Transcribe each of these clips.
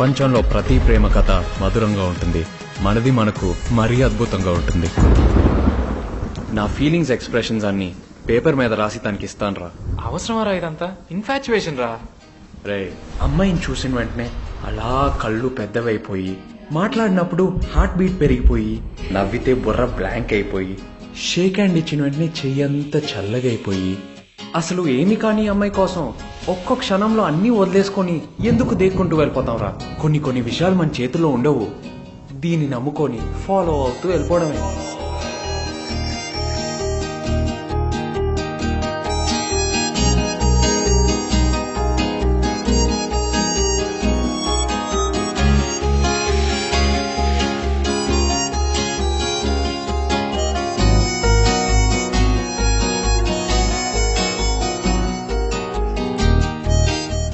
ప్రపంచంలో ప్రతి ప్రేమ కథ మధురంగా ఉంటుంది. మనది మనకు మరీ అద్భుతంగా ఉంటుంది. నా ఫీలింగ్స్ ఎక్స్ప్రెషన్స్ అన్ని పేపర్ మీద రాసి తనకి ఇస్తాను రా. అవసరమా రా ఇదంతా? ఇన్ఫాచ్యుయేషన్ రా. రే, అమ్మాయిని చూసిన వెంటనే అలా కళ్ళు పెద్దవైపోయి, మాట్లాడినప్పుడు హార్ట్ బీట్ పెరిగిపోయి, నవ్వితే బుర్ర బ్లాంక్ అయిపోయి, షేక్ హ్యాండ్ ఇచ్చిన వెంటనే చెయ్యంతా చల్లగైపోయి, అసలు ఏమి కాని అమ్మాయి కోసం ఒక్కో క్షణంలో అన్నీ వదిలేసుకొని ఎందుకు దేక్కుంటూ వెళ్ళిపోతాం రా. కొన్ని విషయాలు మన చేతుల్లో ఉండవు. దీన్ని నమ్ముకొని ఫాలో అవుతూ వెళ్ళిపోవడమే.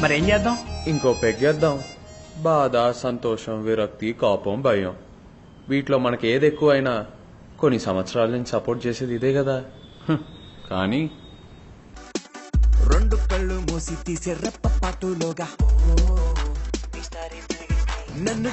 మరేం చేద్దాం? ఇంకో పెగ్గేద్దాం. బాధ, సంతోషం, విరక్తి, కోపం, భయం, వీటిలో మనకి ఏది ఎక్కువైనా కొన్ని సంవత్సరాల నుంచి సపోర్ట్ చేసేది ఇదే కదా. కానీ రెండు కళ్ళు మూసి తీసే రెప్పపాటులోగా నన్ను